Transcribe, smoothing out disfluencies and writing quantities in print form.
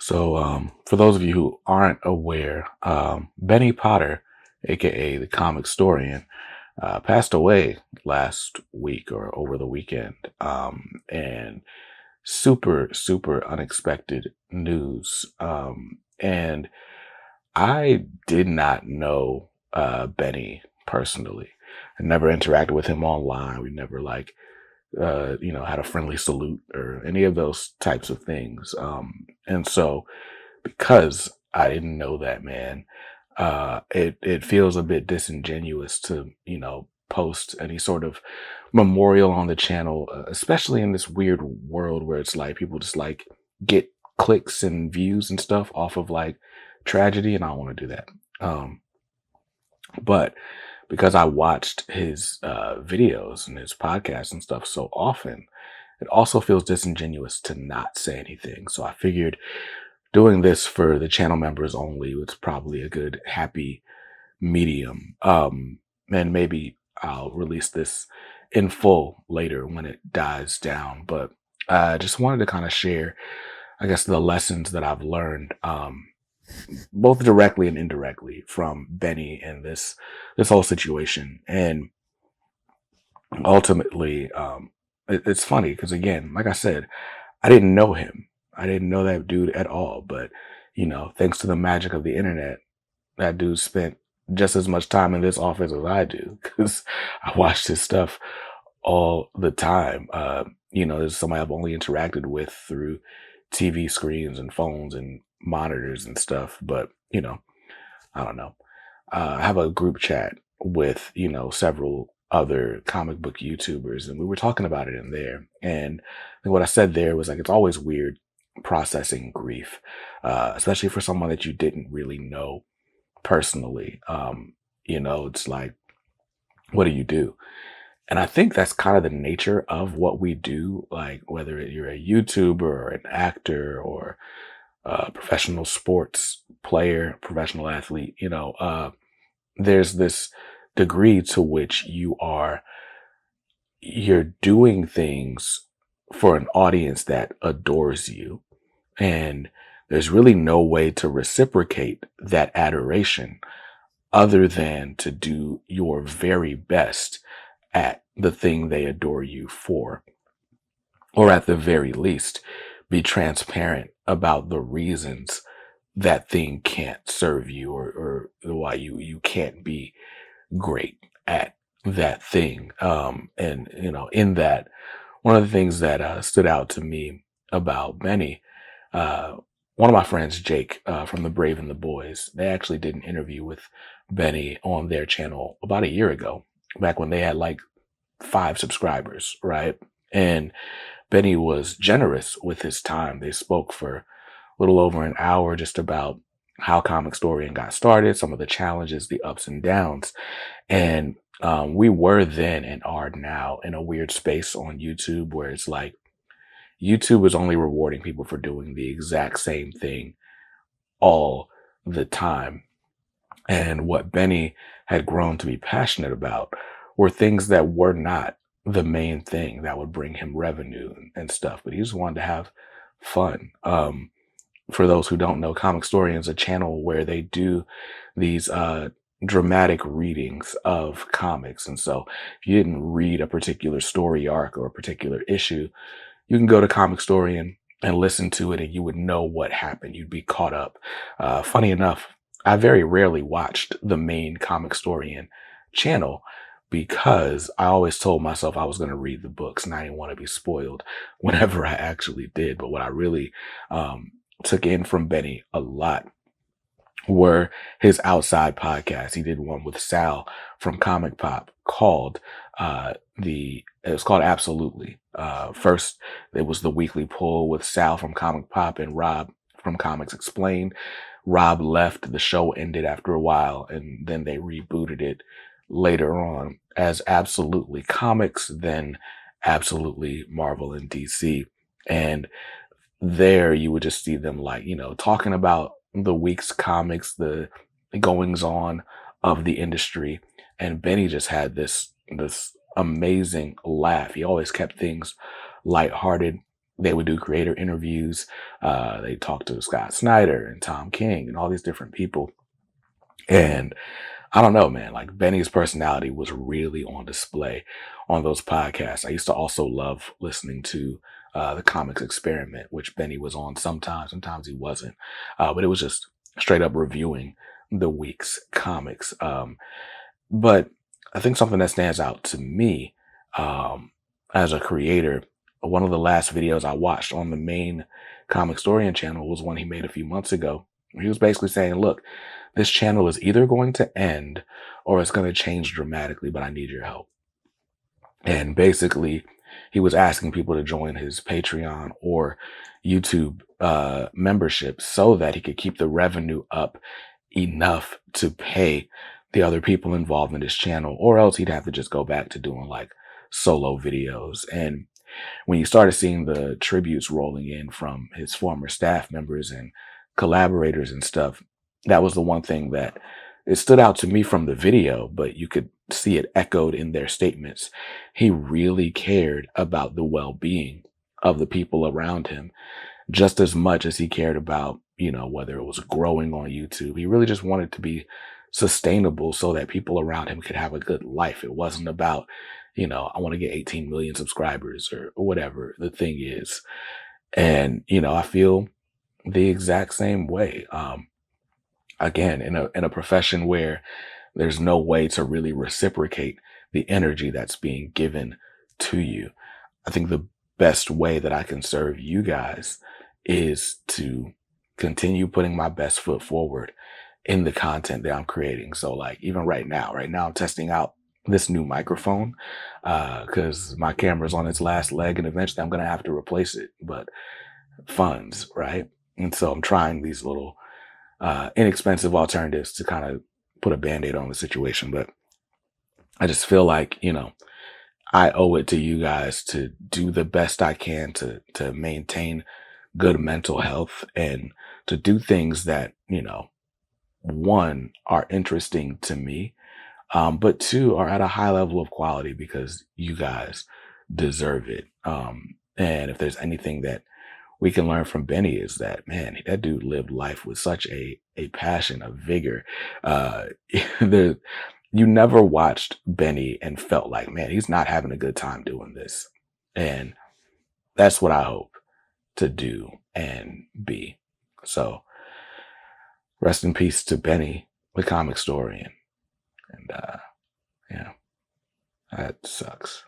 For those of you who aren't aware, Benny Potter, aka the Comicstorian, passed away last week or over the weekend. And super, super unexpected news. And I did not know Benny personally. I never interacted with him online. We never had a friendly salute or any of those types of things. And so because I didn't know that man, it feels a bit disingenuous to, post any sort of memorial on the channel, especially in this weird world where it's like people just like get clicks and views and stuff off of like tragedy, and I don't want to do that. Um, but because I watched his videos and his podcasts and stuff so often, it also feels disingenuous to not say anything. So I figured doing this for the channel members only was probably a good happy medium. And maybe I'll release this in full later when it dies down. But I just wanted to kind of share, I guess, the lessons that I've learned, both directly and indirectly from Benny and this whole situation. And ultimately, it's funny because again, like I said, I didn't know him. I didn't know that dude at all. But thanks to the magic of the internet, that dude spent just as much time in this office as I do because I watched his stuff all the time. There's somebody I've only interacted with through TV screens and phones and monitors and stuff. But, I don't know. I have a group chat with, several other comic book YouTubers, and we were talking about it in there. And what I said there was like, it's always weird processing grief, especially for someone that you didn't really know personally. It's like, what do you do? And I think that's kind of the nature of what we do, like whether you're a YouTuber or an actor or a professional sports player, professional athlete, there's this degree to which you're doing things for an audience that adores you. And there's really no way to reciprocate that adoration other than to do your very best at the thing they adore you for, or at the very least, be transparent about the reasons that thing can't serve you or why you can't be great at that thing. And, in that, one of the things that stood out to me about Benny, uh, one of my friends, Jake, from the Brave and the Boys, they actually did an interview with Benny on their channel about a year ago, back when they had like 5 subscribers, right? And Benny was generous with his time. They spoke for a little over an hour just about how Comicstorian got started, some of the challenges, the ups and downs. And we were then and are now in a weird space on YouTube where it's like YouTube is only rewarding people for doing the exact same thing all the time. And what Benny had grown to be passionate about were things that were not the main thing that would bring him revenue and stuff, but he just wanted to have fun. For those who don't know, Comicstorian is a channel where they do these dramatic readings of comics. And so if you didn't read a particular story arc or a particular issue, you can go to Comicstorian and listen to it and you would know what happened. You'd be caught up. Funny enough, I very rarely watched the main Comicstorian channel because I always told myself I was going to read the books and I didn't want to be spoiled whenever I actually did. But what I really took in from Benny a lot were his outside podcasts. He did one with Sal from Comic Pop called it was called Absolutely. First, it was the weekly pull with Sal from Comic Pop and Rob from Comics Explained. Rob left, the show ended after a while, and then they rebooted it later on as Absolutely Comics, then Absolutely Marvel and DC. And there you would just see them like, talking about the week's comics, the goings on of the industry. And Benny just had this amazing laugh. He always kept things lighthearted. they would do creator interviews. They talked to Scott Snyder and Tom King and all these different people. And I don't know, man, like Benny's personality was really on display on those podcasts. I used to also love listening to the Comics Experiment, which Benny was on sometimes, sometimes he wasn't. But it was just straight up reviewing the week's comics. But I think something that stands out to me um, as a creator, one of the last videos I watched on the main Comicstorian channel was one he made a few months ago. He was basically saying, look, this channel is either going to end or it's going to change dramatically, but I need your help. And basically, he was asking people to join his Patreon or YouTube membership so that he could keep the revenue up enough to pay the other people involved in his channel, or else he'd have to just go back to doing like solo videos. And when you started seeing the tributes rolling in from his former staff members and collaborators and stuff, that was the one thing that it stood out to me from the video, but you could see it echoed in their statements. He really cared about the well-being of the people around him just as much as he cared about, whether it was growing on YouTube. He really just wanted to be sustainable so that people around him could have a good life. It wasn't about, I want to get 18 million subscribers or whatever the thing is. And, I feel the exact same way. Again, in a profession where there's no way to really reciprocate the energy that's being given to you, I think the best way that I can serve you guys is to continue putting my best foot forward in the content that I'm creating. So like even right now I'm testing out this new microphone because my camera's on its last leg and eventually I'm going to have to replace it, but funds, right? And so I'm trying these little inexpensive alternatives to kind of put a band-aid on the situation. But I just feel like, I owe it to you guys to do the best I can to maintain good mental health and to do things that, one, are interesting to me, but two, are at a high level of quality because you guys deserve it. And if there's anything that we can learn from Benny is that, man, that dude lived life with such a passion, a vigor. There, you never watched Benny and felt like, man, he's not having a good time doing this. And that's what I hope to do and be. So rest in peace to Benny, the Comicstorian. And yeah, that sucks.